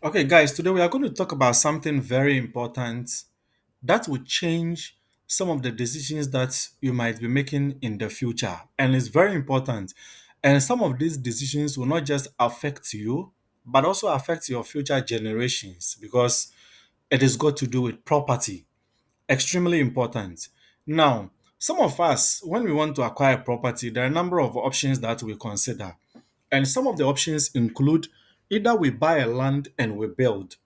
Okay, guys, today we are going to talk about something very important that will change some of the decisions that you might be making in the future. And it's very important. And some of these decisions will not just affect you, but also affect your future generations because it is got to do with property. Extremely important. Now, some of us, when we want to acquire property, there are a number of options that we consider. And some of the options include either we buy a land and we build,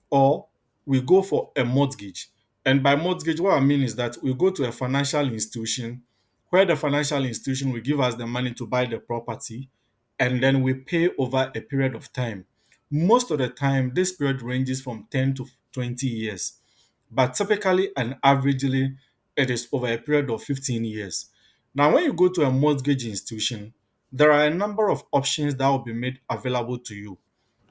or we go for a mortgage. And by mortgage, what I mean is that we go to a financial institution where the financial institution will give us the money to buy the property and then we pay over a period of time. Most of the time, this period ranges from 10 to 20 years, but typically and averagely, it is over a period of 15 years. Now, when you go to a mortgage institution, there are a number of options that will be made available to you.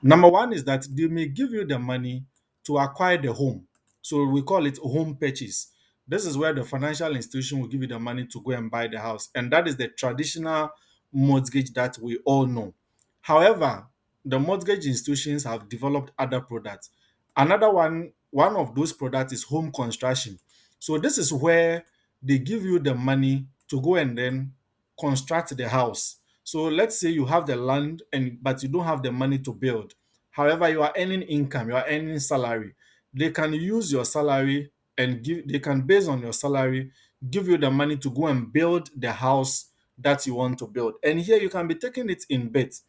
Number one is that they may give you the money to acquire the home. So we call it home purchase. This is where the financial institution will give you the money to go and buy the house. And that is the traditional mortgage that we all know. However, the mortgage institutions have developed other products. Another one of those products is home construction. So this is where they give you the money to go and then construct the house. So let's say you have the land and but you don't have the money to build. However, you are earning income, you are earning salary. They can use your salary and give they can based on your salary give you the money to go and build the house that you want to build. And here you can be taking it in bits.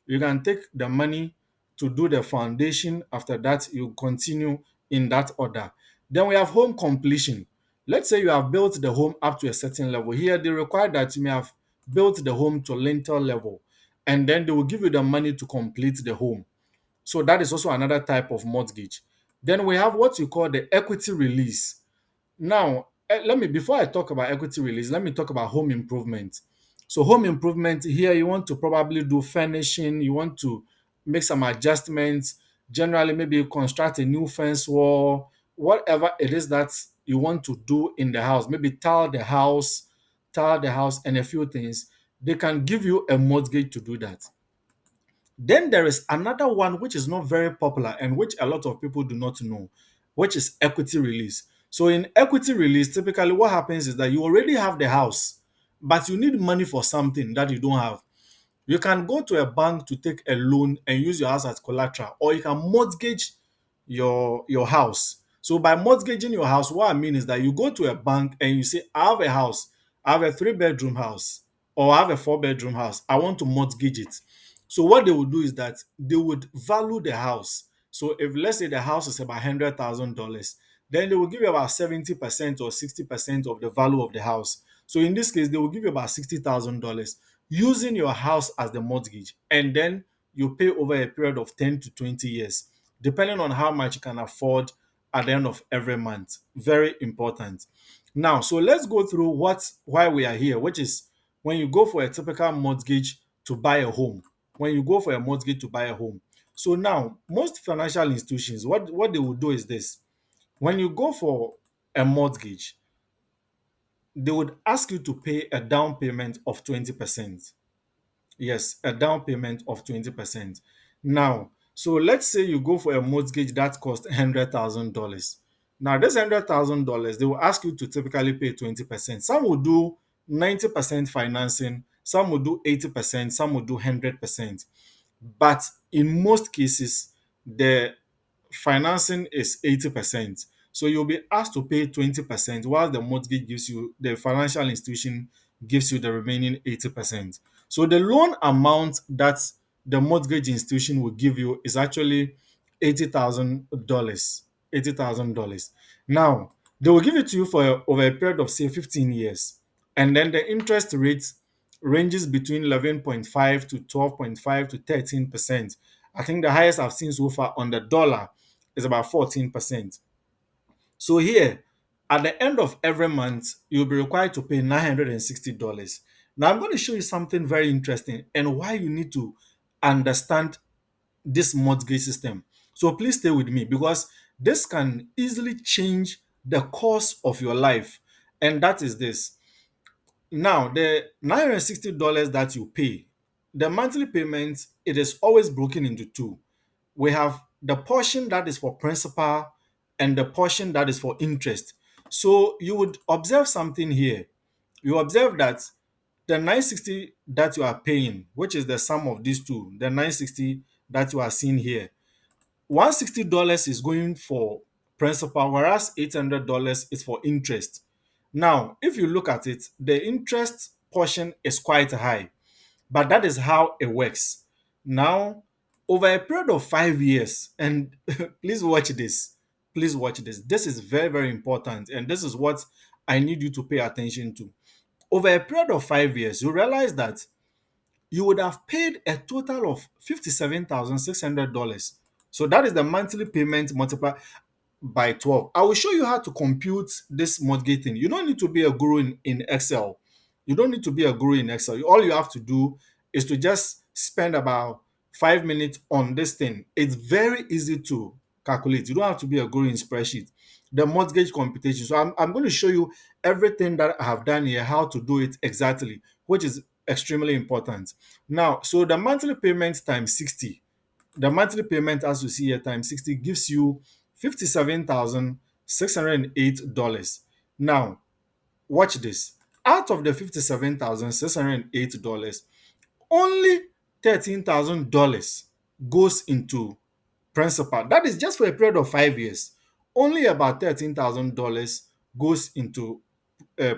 You can take the money to do the foundation. After that, you continue in that order. Then we have home completion. Let's say you have built the home up to a certain level. Here, they require that you may have built the home to lintel level, and then they will give you the money to complete the home. So that is also another type of mortgage. Then we have what you call the equity release. Now, let me before I talk about equity release, let me talk about home improvement. So home improvement here, you want to probably do furnishing, you want to make some adjustments, generally maybe construct a new fence wall, whatever it is that you want to do in the house, maybe tile the house and a few things. They can give you a mortgage to do that. Then there is another one which is not very popular and which a lot of people do not know, which is equity release. So in equity release, typically what happens is that you already have the house, but you need money for something that you don't have. You can go to a bank to take a loan and use your house as collateral, or you can mortgage your house. So by mortgaging your house, what I mean is that you go to a bank and you say, I have a house, I have a three-bedroom house, or I have a four-bedroom house. I want to mortgage it. So what they would do is that they would value the house. So if let's say the house is about $100,000, then they will give you about 70% or 60% of the value of the house. So in this case, they will give you about $60,000 using your house as the mortgage, and then you pay over a period of 10 to 20 years, depending on how much you can afford at the end of every month. Very important. Now, so let's go through why we are here, which is when you go for a typical mortgage to buy a home. When you go for a mortgage to buy a home. So now, most financial institutions, what they will do is this. When you go for a mortgage, they would ask you to pay a down payment of 20%. Yes, a down payment of 20%. Now, so let's say you go for a mortgage that costs $100,000. Now, this $100,000, they will ask you to typically pay 20%. Some will do 90% financing, some will do 80%, some will do 100%. But in most cases, the financing is 80%. So you'll be asked to pay 20%, while the mortgage gives you, the financial institution gives you the remaining 80%. So the loan amount that the mortgage institution will give you is actually $80,000. $80,000. Now, they will give it to you for over a period of say 15 years. And then the interest rate ranges between 11.5 to 12.5 to 13%. I think the highest I've seen so far on the dollar is about 14%. So here, at the end of every month, you'll be required to pay $960. Now, I'm going to show you something very interesting and why you need to understand this mortgage system. So please stay with me because this can easily change the course of your life. And that is this. Now, the $960 that you pay, the monthly payment, it is always broken into two. We have the portion that is for principal and the portion that is for interest. So you would observe something here. You observe that the 960 that you are paying, which is the sum of these two, the 960 that you are seeing here, $160 is going for principal, whereas $800 is for interest. Now, if you look at it, the interest portion is quite high, but that is how it works. Now, over a period of 5 years, and please watch this, please watch this. This is very, very important, and this is what I need you to pay attention to. Over a period of 5 years, you realize that you would have paid a total of $57,600. So that is the monthly payment multiplied by 12. I will show you how to compute this mortgage thing. You don't need to be a guru in Excel. You don't need to be a guru in Excel. All you have to do is to just spend about 5 minutes on this thing. It's very easy to calculate. You don't have to be a guru in spreadsheet. The mortgage computation. So I'm going to show you everything that I have done here, how to do it exactly, which is extremely important. Now, so the monthly payment times 60, the monthly payment as you see here times 60 gives you $57,608. Now, watch this. Out of the $57,608, only $13,000 goes into principal. That is just for a period of 5 years. Only about $13,000 goes into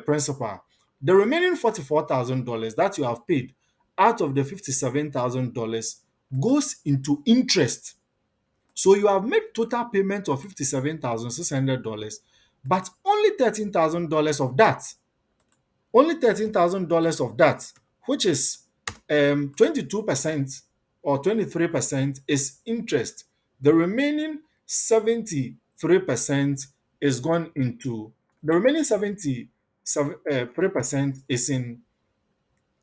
principal. The remaining $44,000 that you have paid out of the $57,000 goes into interest. So you have made total payment of $57,600, but only $13,000 of that, which is 22% or 23% is interest. The remaining 73% is gone into the remaining 73% is in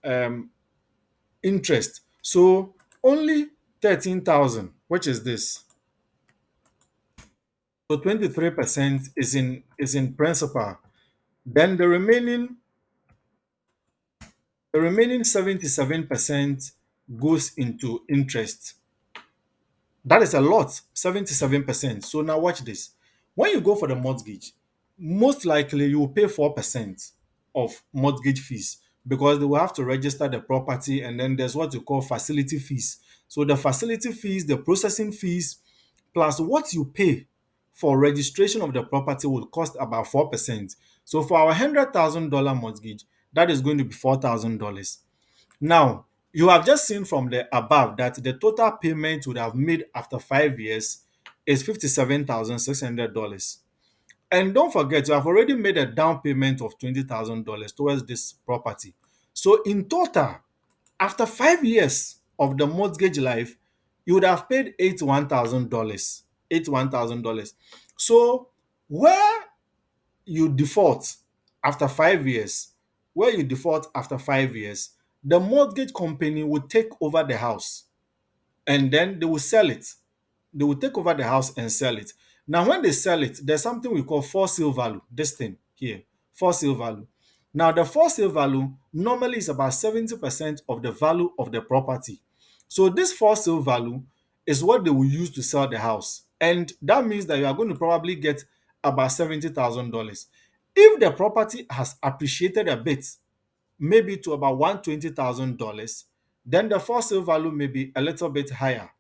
um, interest. So only 13,000, which is this. So 23% is in principal. Then the remaining 77% goes into interest. That is a lot, 77%. So now watch this. When you go for the mortgage, most likely you will pay 4% of mortgage fees because they will have to register the property, and then there's what you call facility fees. So the facility fees, the processing fees, plus what you pay for registration of the property will cost about 4%. So for our $100,000 mortgage, that is going to be $4,000. Now, you have just seen from the above that the total payment would have made after 5 years is $57,600. And don't forget, you have already made a down payment of $20,000 towards this property. So in total, after 5 years of the mortgage life, you would have paid $81,000. $81,000. So where you default after 5 years, the mortgage company will take over the house and then they will sell it. They will take over the house and sell it. Now, when they sell it, there's something we call for sale value. This thing here, for sale value. Now, the for sale value normally is about 70% of the value of the property. So, this for sale value is what they will use to sell the house. And that means that you are going to probably get about $70,000. If the property has appreciated a bit, maybe to about $120,000, then the for sale value may be a little bit higher.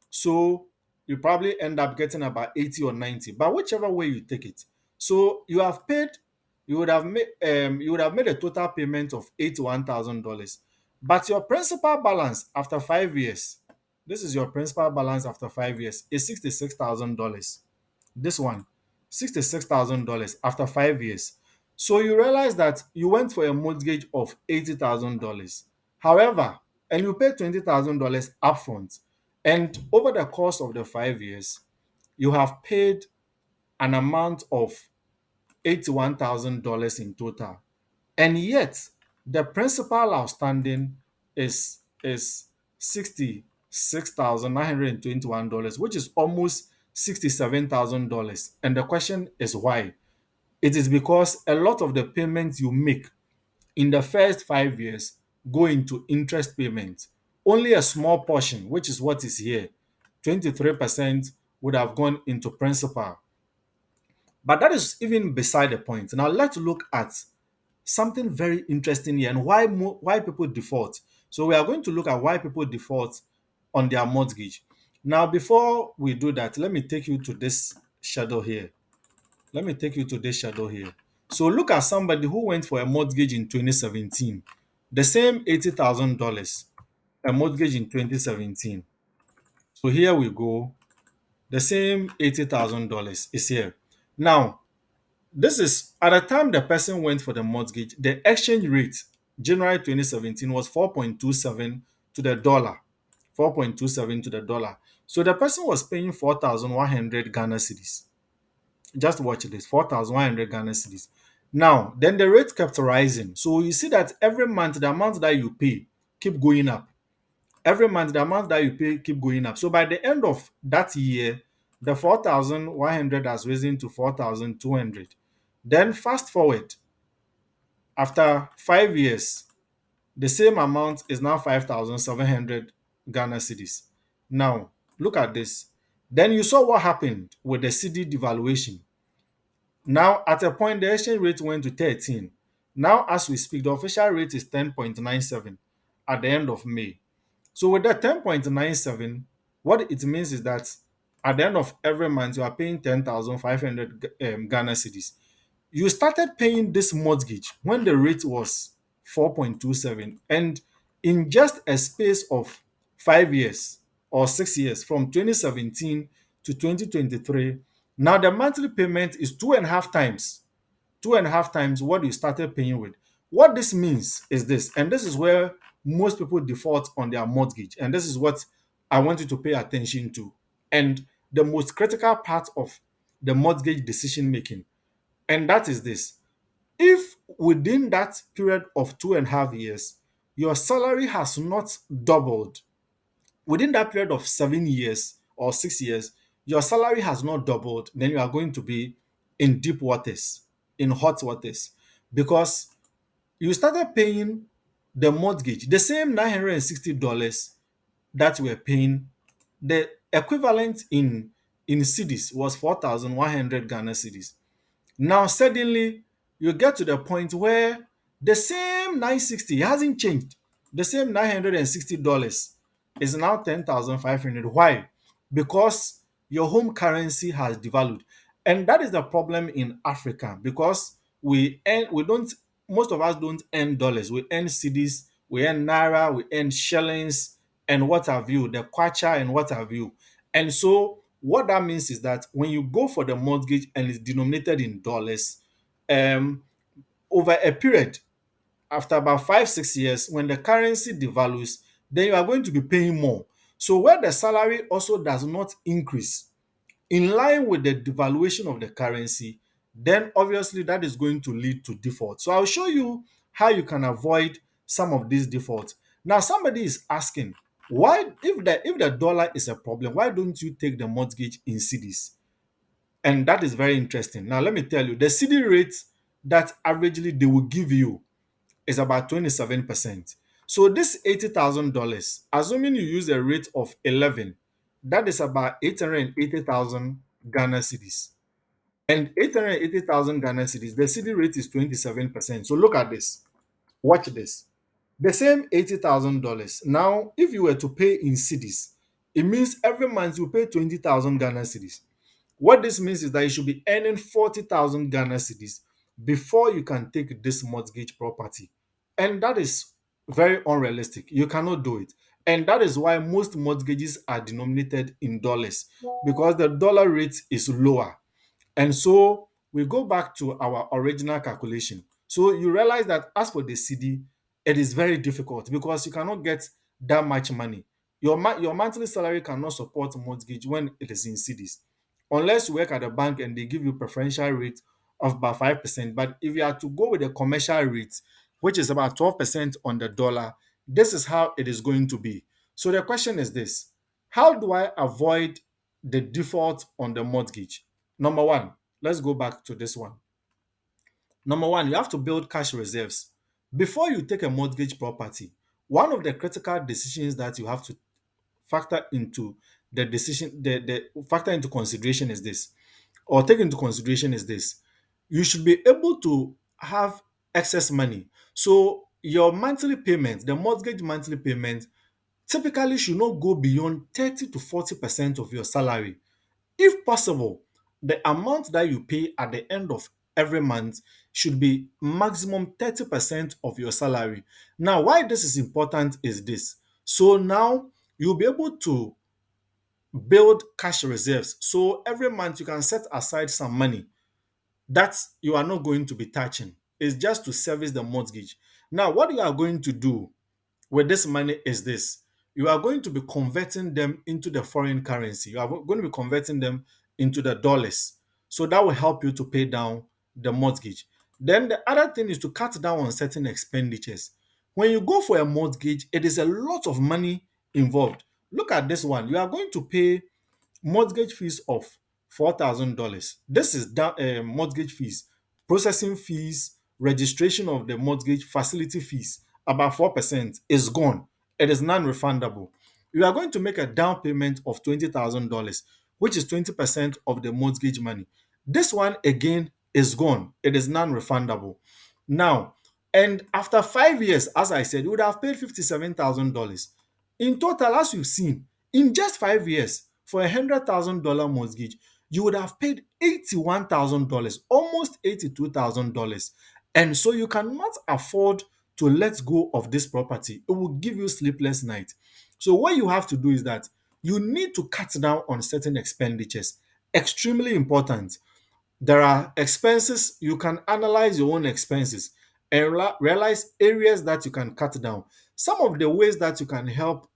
So you probably end up getting about 80 or 90, but whichever way you take it. So you would have made a total payment of $81,000. But your principal balance after 5 years, this is your principal balance after 5 years, is $66,000. This one, $66,000 after 5 years. So you realize that you went for a mortgage of $80,000. However, and you paid $20,000 upfront. And over the course of the 5 years, you have paid an amount of $81,000 in total. And yet, the principal outstanding is $66,921, which is almost $67,000. And the question is why? It is because a lot of the payments you make in the first 5 years go into interest payments. Only a small portion, which is what is here, 23% would have gone into principal. But that is even beside the point. Now let's look at something very interesting here and why people default. So we are going to look at why people default on their mortgage. Now, before we do that, let me take you to this shadow here. Let me take you to this shadow here. So look at somebody who went for a mortgage in 2017. The same $80,000, a mortgage in 2017. So here we go. The same $80,000 is here. Now, this is at the time the person went for the mortgage, the exchange rate January 2017 was 4.27 to the dollar. 4.27 to the dollar. So the person was paying 4,100 Ghana cedis. Just watch this, 4,100 Ghana cedis. Now, then the rate kept rising. So you see that every month the amount that you pay keep going up. Every month the amount that you pay keep going up. So by the end of that year, the 4,100 has risen to 4,200. Then fast forward, after 5 years, the same amount is now 5,700 Ghana cedis. Now, look at this. Then you saw what happened with the cedi devaluation. Now, at a point, the exchange rate went to 13. Now, as we speak, the official rate is 10.97 at the end of May. So, with that 10.97, what it means is that at the end of every month, you are paying 10,500 Ghana cedis. You started paying this mortgage when the rate was 4.27, and in just a space of 5 years or 6 years, from 2017 to 2023, now the monthly payment is two and a half times what you started paying with. What this means is this, and this is where most people default on their mortgage, and this is what I want you to pay attention to, and the most critical part of the mortgage decision making, and that is this: if within that period of 2.5 years, your salary has not doubled, within that period of 7 years or 6 years, your salary has not doubled, then you are going to be in deep waters, in hot waters, because you started paying the mortgage, the same $960 that we were paying, the equivalent in cedis was 4,100 Ghana cedis. Now, suddenly, you get to the point where the same 960 hasn't changed. The same $960 is now 10,500. Why? Because your home currency has devalued. And that is the problem in Africa, because we don't, most of us don't earn dollars. We earn cedis, we earn naira, we earn shillings, and what have you, the kwacha and what have you. And so what that means is that when you go for the mortgage and it's denominated in dollars, um, over a period, after about 5 6 years, when the currency devalues, then you are going to be paying more. So where the salary also does not increase in line with the devaluation of the currency, then obviously that is going to lead to default. So I'll show you how you can avoid some of these defaults. Now, somebody is asking, why, if the dollar is a problem, why don't you take the mortgage in cedis? And that is very interesting. Now, let me tell you, the cedi rate that averagely they will give you is about 27%. So this $80,000, assuming you use a rate of 11, that is about 880,000 Ghana cedis. And 880,000 Ghana cedis, the cedi rate is 27%. So look at this. Watch this. The same $80,000. Now, if you were to pay in cedis, it means every month you pay 20,000 Ghana cedis. What this means is that you should be earning 40,000 Ghana cedis before you can take this mortgage property. And that is very unrealistic. You cannot do it. And that is why most mortgages are denominated in dollars, because the dollar rate is lower. And so we go back to our original calculation. So you realize that as for the cedi, it is very difficult because you cannot get that much money. Your monthly salary cannot support mortgage when it is in cedis, unless you work at a bank and they give you preferential rate of about 5%. But if you are to go with a commercial rate, which is about 12% on the dollar, this is how it is going to be. So the question is this: how do I avoid the default on the mortgage? Number one, let's go back to this one. Number one, you have to build cash reserves. Before you take a mortgage property, one of the critical decisions that you have to factor into the decision, the factor into consideration is this, or take into consideration is this: you should be able to have excess money. So your monthly payment, the mortgage monthly payment, typically should not go beyond 30 to 40% of your salary. If possible, the amount that you pay at the end of every month should be maximum 30% of your salary. Now, why this is important is this. So now you'll be able to build cash reserves. So every month you can set aside some money that you are not going to be touching. It's just to service the mortgage. Now, what you are going to do with this money is this: you are going to be converting them into the foreign currency. You are going to be converting them into the dollars. So that will help you to pay down the mortgage. Then the other thing is to cut down on certain expenditures. When you go for a mortgage, it is a lot of money involved. Look at this one. You are going to pay mortgage fees of $4,000. This is mortgage fees, processing fees, registration of the mortgage, facility fees. About 4% is gone. It is non-refundable. You are going to make a down payment of $20,000, which is 20% of the mortgage money. This one again is gone. It is non-refundable. Now, and after 5 years, as I said, you would have paid $57,000. In total, as you've seen, in just 5 years, for $100,000 mortgage, you would have paid $81,000, almost $82,000. And so you cannot afford to let go of this property. It will give you sleepless nights. So what you have to do is that you need to cut down on certain expenditures. Extremely important. There are expenses. You can analyze your own expenses and realize areas that you can cut down. Some of the ways that you can help,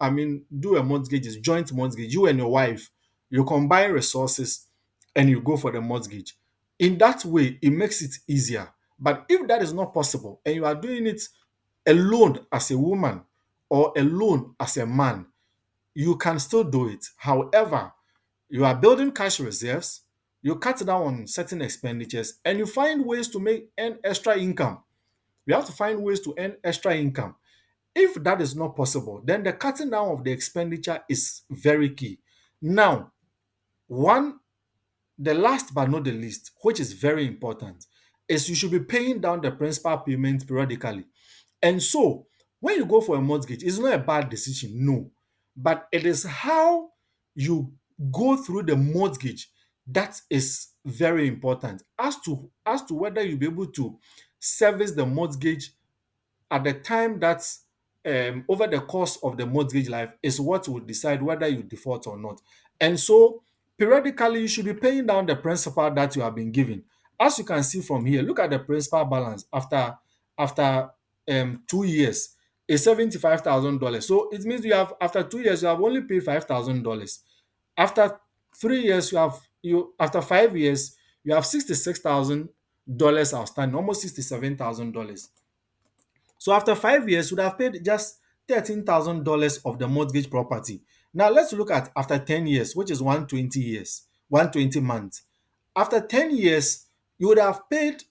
do a mortgage is joint mortgage. You and your wife, you combine resources and you go for the mortgage. In that way, it makes it easier. But if that is not possible and you are doing it alone as a woman or alone as a man, you can still do it. However, you are building cash reserves, you cut down on certain expenditures, and you find ways to earn extra income. You have to find ways to earn extra income. If that is not possible, then the cutting down of the expenditure is very key. Now, one the last but not the least, which is very important, is you should be paying down the principal payment periodically. And so, when you go for a mortgage, it's not a bad decision, no. But it is how you go through the mortgage that is very important as to whether you'll be able to service the mortgage at the time that over the course of the mortgage life is what will decide whether you default or not. And so periodically you should be paying down the principal that you have been given. As you can see from here, look at the principal balance after 2 years is $75,000. So it means you have after 2 years you have only paid $5,000. After 3 years you after 5 years you have $66,000 outstanding, almost $67,000. So after 5 years, you would have paid just $13,000 of the mortgage property. Now let's look at after 10 years, which is 120 years, 120 months. After 10 years, you would have paid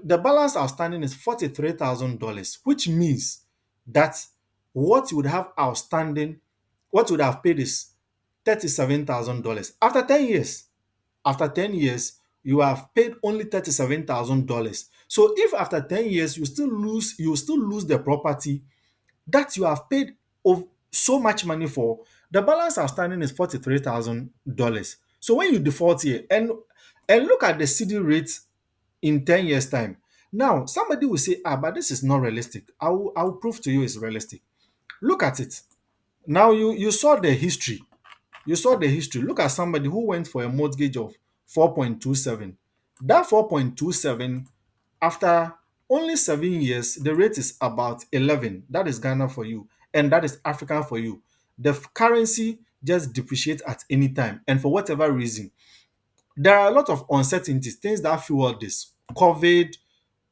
the balance outstanding is $43,000, which means that what you would have outstanding, what you would have paid is $37,000. After 10 years, you have paid only $37,000. So if after 10 years you still lose the property that you have paid of so much money for, the balance outstanding is $43,000. So when you default here and look at the CD rate in 10 years time. Now, somebody will say, but this is not realistic. I will prove to you it's realistic. Look at it. Now you saw the history. You saw the history. Look at somebody who went for a mortgage of 4.27. That 4.27, after only 7 years, the rate is about 11. That is Ghana for you, and that is African for you. The currency just depreciates at any time, and for whatever reason, there are a lot of uncertainties, things that fuel this. COVID,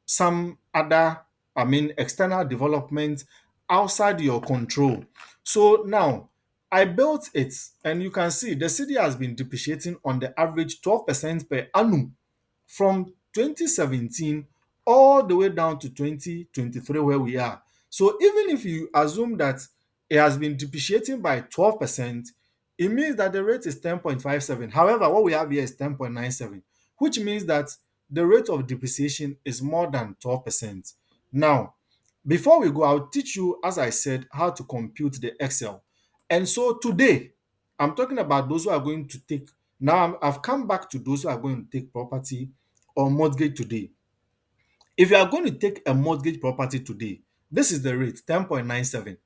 some other, external development outside your control. So now I built it, and you can see the city has been depreciating on the average 12% per annum from 2017 all the way down to 2023 where we are. So even if you assume that it has been depreciating by 12%, it means that the rate is 10.57. However, what we have here is 10.97, which means that the rate of depreciation is more than 12%. Now, before we go, I'll teach you, as I said, how to compute the Excel. And so today, I'm talking about those who are going to take, now I've come back to those who are going to take property or mortgage today. If you are going to take a mortgage property today, this is the rate, 10.97.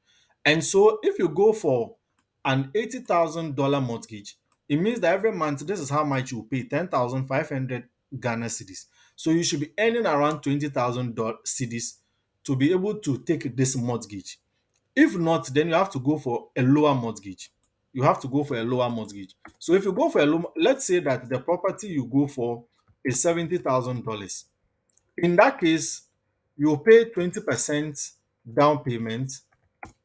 And so if you go for an $80,000 mortgage, it means that every month this is how much you pay, 10,500 Ghana cedis. So you should be earning around 20,000 cedis to be able to take this mortgage. If not, then you have to go for a lower mortgage. You have to go for a lower mortgage. So if you go for a low, let's say that the property you go for is $70,000. In that case, you pay 20% down payment,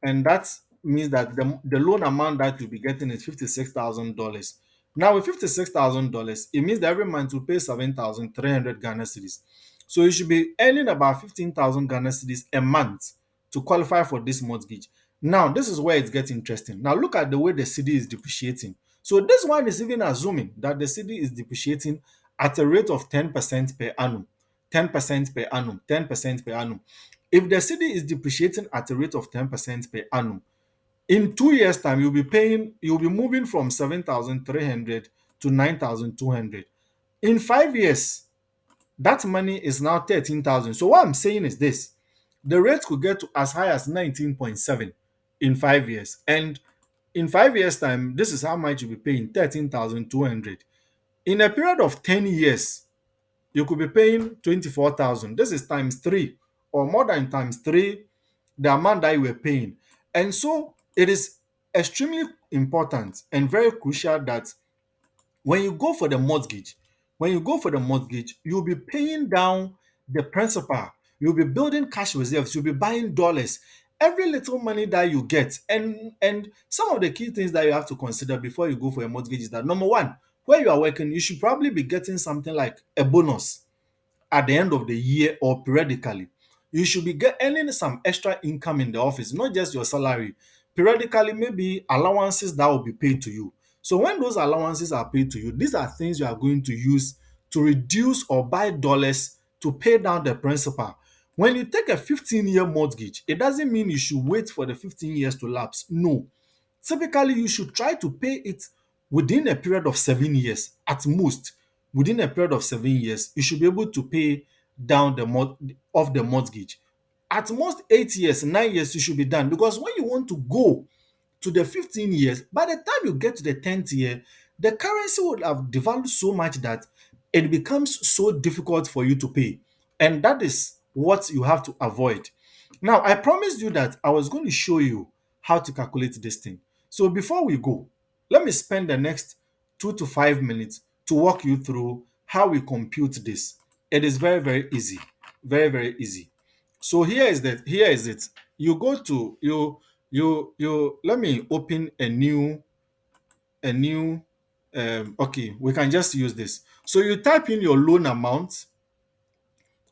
and that means that the loan amount that you'll be getting is $56,000. Now, with $56,000, it means that every month you pay 7,300 Ghana cedis. So you should be earning about 15,000 Ghana cedis a month to qualify for this mortgage. Now, this is where it gets interesting. Now, look at the way the cedi is depreciating. So this one is even assuming that the cedi is depreciating at a rate of 10% per annum. 10% per annum, 10% per annum. If the cedi is depreciating at a rate of 10% per annum, in 2 years' time, you'll be moving from 7,300 to 9,200. In 5 years, that money is now 13,000. So what I'm saying is this: the rate could get to as high as 19.7 in 5 years. And in 5 years' time, this is how much you'll be paying: 13,200. In a period of 10 years, you could be paying 24,000. This is times three, or more than times three, the amount that you were paying. And so it is extremely important and very crucial that when you go for the mortgage, you'll be paying down the principal. You'll be building cash reserves. You'll be buying dollars. Every little money that you get, and some of the key things that you have to consider before you go for a mortgage is that, number one, where you are working, you should probably be getting something like a bonus at the end of the year or periodically. You should be earning some extra income in the office, not just your salary. Periodically, maybe allowances that will be paid to you. So when those allowances are paid to you, these are things you are going to use to reduce or buy dollars to pay down the principal. When you take a 15-year mortgage, it doesn't mean you should wait for the 15 years to lapse. No. Typically, you should try to pay it within a period of 7 years at most. Within a period of 7 years, you should be able to pay down the mortgage. At most 8 years, 9 years, you should be done, because when you want to go to the 15 years, by the time you get to the 10th year, the currency would have devalued so much that it becomes so difficult for you to pay. And that is what you have to avoid. Now, I promised you that I was going to show you how to calculate this thing. So before we go, let me spend the next 2 to 5 minutes to walk you through how we compute this. It is very, very easy. Very, very easy. So here is it. You go to you let me open a new okay, we can just use this. So you type in your loan amount.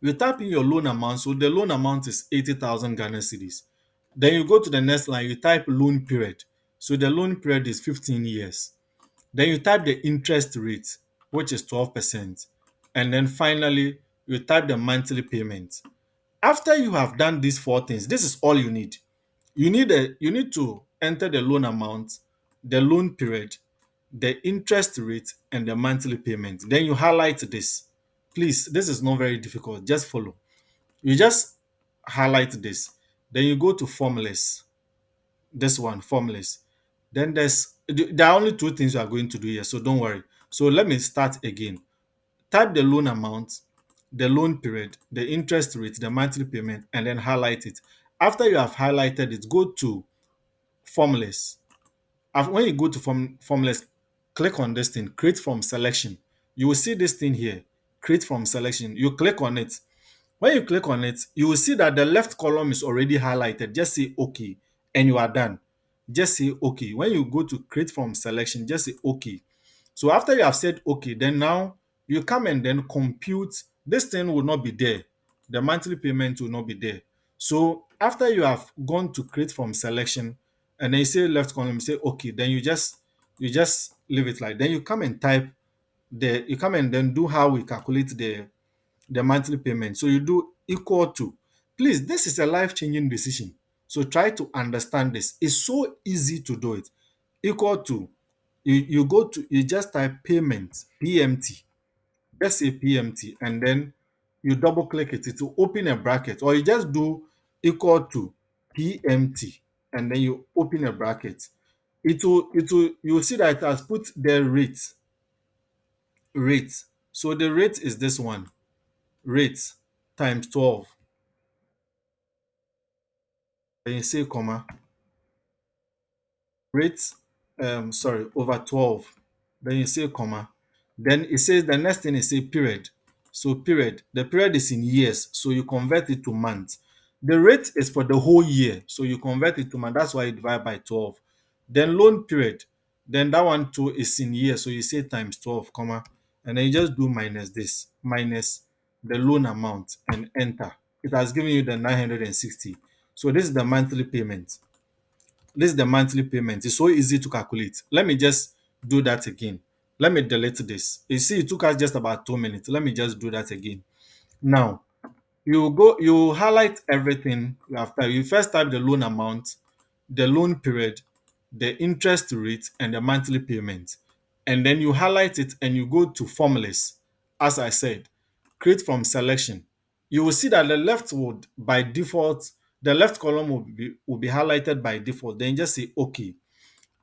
So the loan amount is 80,000 Ghana cedis. Then you go to the next line, you type loan period. So the loan period is 15 years. Then you type the interest rate, which is 12%. And then finally, you type the monthly payment. After you have done these four things, this is all you need. You need to enter the loan amount, the loan period, the interest rate, and the monthly payment. Then you highlight this. Please, this is not very difficult. Just follow. You just highlight this. Then you go to formulas. This one, formulas. Then there are only two things you are going to do here, so don't worry. So let me start again. Type the loan amount, the loan period, the interest rate, the monthly payment, and then highlight it. After you have highlighted it, go to formulas. When you go to formulas, click on this thing, create from selection. You will see this thing here, create from selection. You click on it. When you click on it, you will see that the left column is already highlighted. Just say OK, and you are done. Just say OK. When you go to create from selection, just say OK. So after you have said OK, then now you come and then compute. This thing will not be there. The monthly payment will not be there. So after you have gone to create from selection, and then you say left column, you say OK, then you just You just leave it like then you come and type you come and then do how we calculate the monthly payment. So you do equal to. Please, this is a life-changing decision. So try to understand this. It's so easy to do it. Equal to you just type payment PMT. Just say PMT and then you double click it. It will open a bracket, or you just do equal to PMT and then you open a bracket. You'll see that it has put the rate. So the rate is this one, rate times 12. Then you say comma, rate sorry, over 12. Then you say comma. Then it says the next thing is say period. So period. The period is in years, so you convert it to months. The rate is for the whole year, so you convert it to month. That's why you divide by 12. Then loan period. Then that one too is in years, so you say times 12, comma, and then you just do minus this, minus the loan amount and enter. It has given you the 960. So this is the monthly payment. This is the monthly payment. It's so easy to calculate. Let me just do that again. Let me delete this. You see, it took us just about 2 minutes. Let me just do that again. Now, you highlight everything after you first type the loan amount, the loan period, the interest rate, and the monthly payment. And then you highlight it and you go to formulas. As I said, create from selection. You will see that the left would by default, the left column will be highlighted by default. Then just say okay.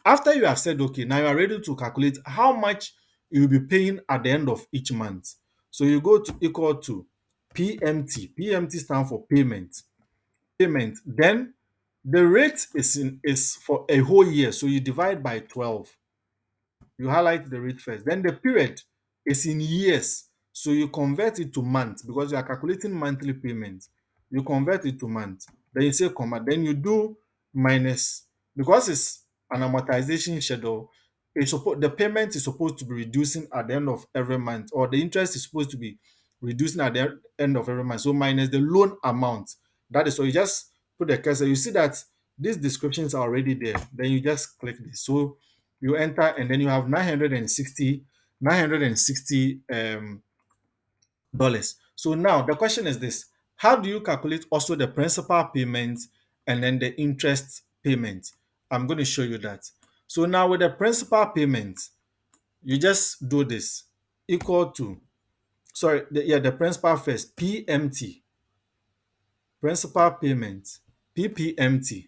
After you have said okay, now you are ready to calculate how much you will be paying at the end of each month. So you go to equal to PMT. PMT stands for payment. Payment. Then the rate is for a whole year. So you divide by 12. You highlight the rate first. Then the period is in years. So you convert it to months because you are calculating monthly payments. You convert it to months. Then you say comma. Then you do minus, because it's an amortization schedule. The payment is supposed to be reducing at the end of every month, or the interest is supposed to be reducing at the end of every month. So minus the loan amount. That is, so you just put the cursor. You see that these descriptions are already there. Then you just click this. So you enter and then you have 960 dollars. So now the question is this: how do you calculate also the principal payment and then the interest payment? I'm going to show you that. So now with the principal payment, you just do this equal to, sorry, the principal first, PMT, principal payment, PPMT.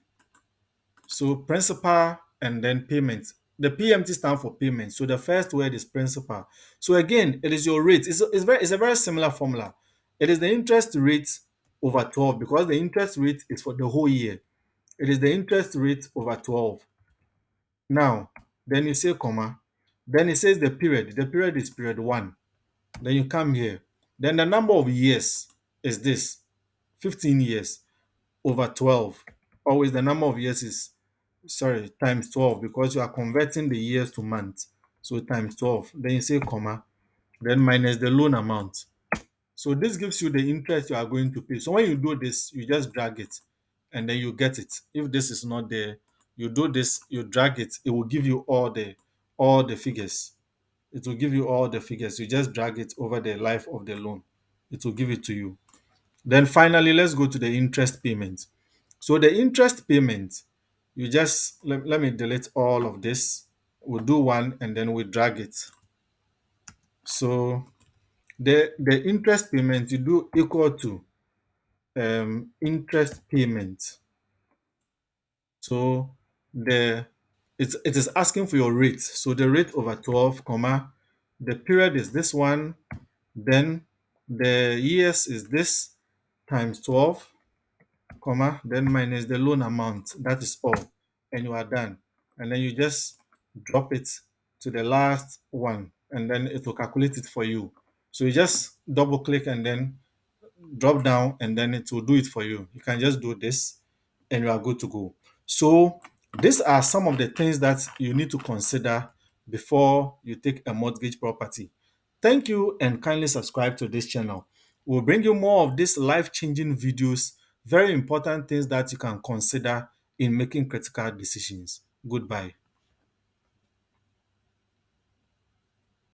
So principal and then payment. The PMT stands for payment. So the first word is principal. So again, it is your rate. It's a very similar formula. It is the interest rate over 12 because the interest rate is for the whole year. It is the interest rate over 12. Now, then you say comma. Then it says the period. The period is period 1. Then you come here. Then the number of years is this, 15 years over 12. Always the number of years is, sorry, times 12 because you are converting the years to months. So times 12. Then you say comma, then minus the loan amount. So this gives you the interest you are going to pay. So when you do this, you just drag it and then you get it. If this is not there, you do this, you drag it, it will give you all the figures. It will give you all the figures. You just drag it over the life of the loan. It will give it to you. Then finally, let's go to the interest payment. So the interest payment, you just let me delete all of this. We'll do one and then we drag it. So the interest payment you do equal to interest payment. So it is asking for your rate. So the rate over 12, comma, the period is this one, then the years is this times 12, comma, then minus the loan amount. That is all. And you are done. And then you just drop it to the last one and then it will calculate it for you. So you just double click and then drop down and then it will do it for you. You can just do this and you are good to go. So these are some of the things that you need to consider before you take a mortgage property. Thank you and kindly subscribe to this channel. We'll bring you more of these life-changing videos, very important things that you can consider in making critical decisions. Goodbye.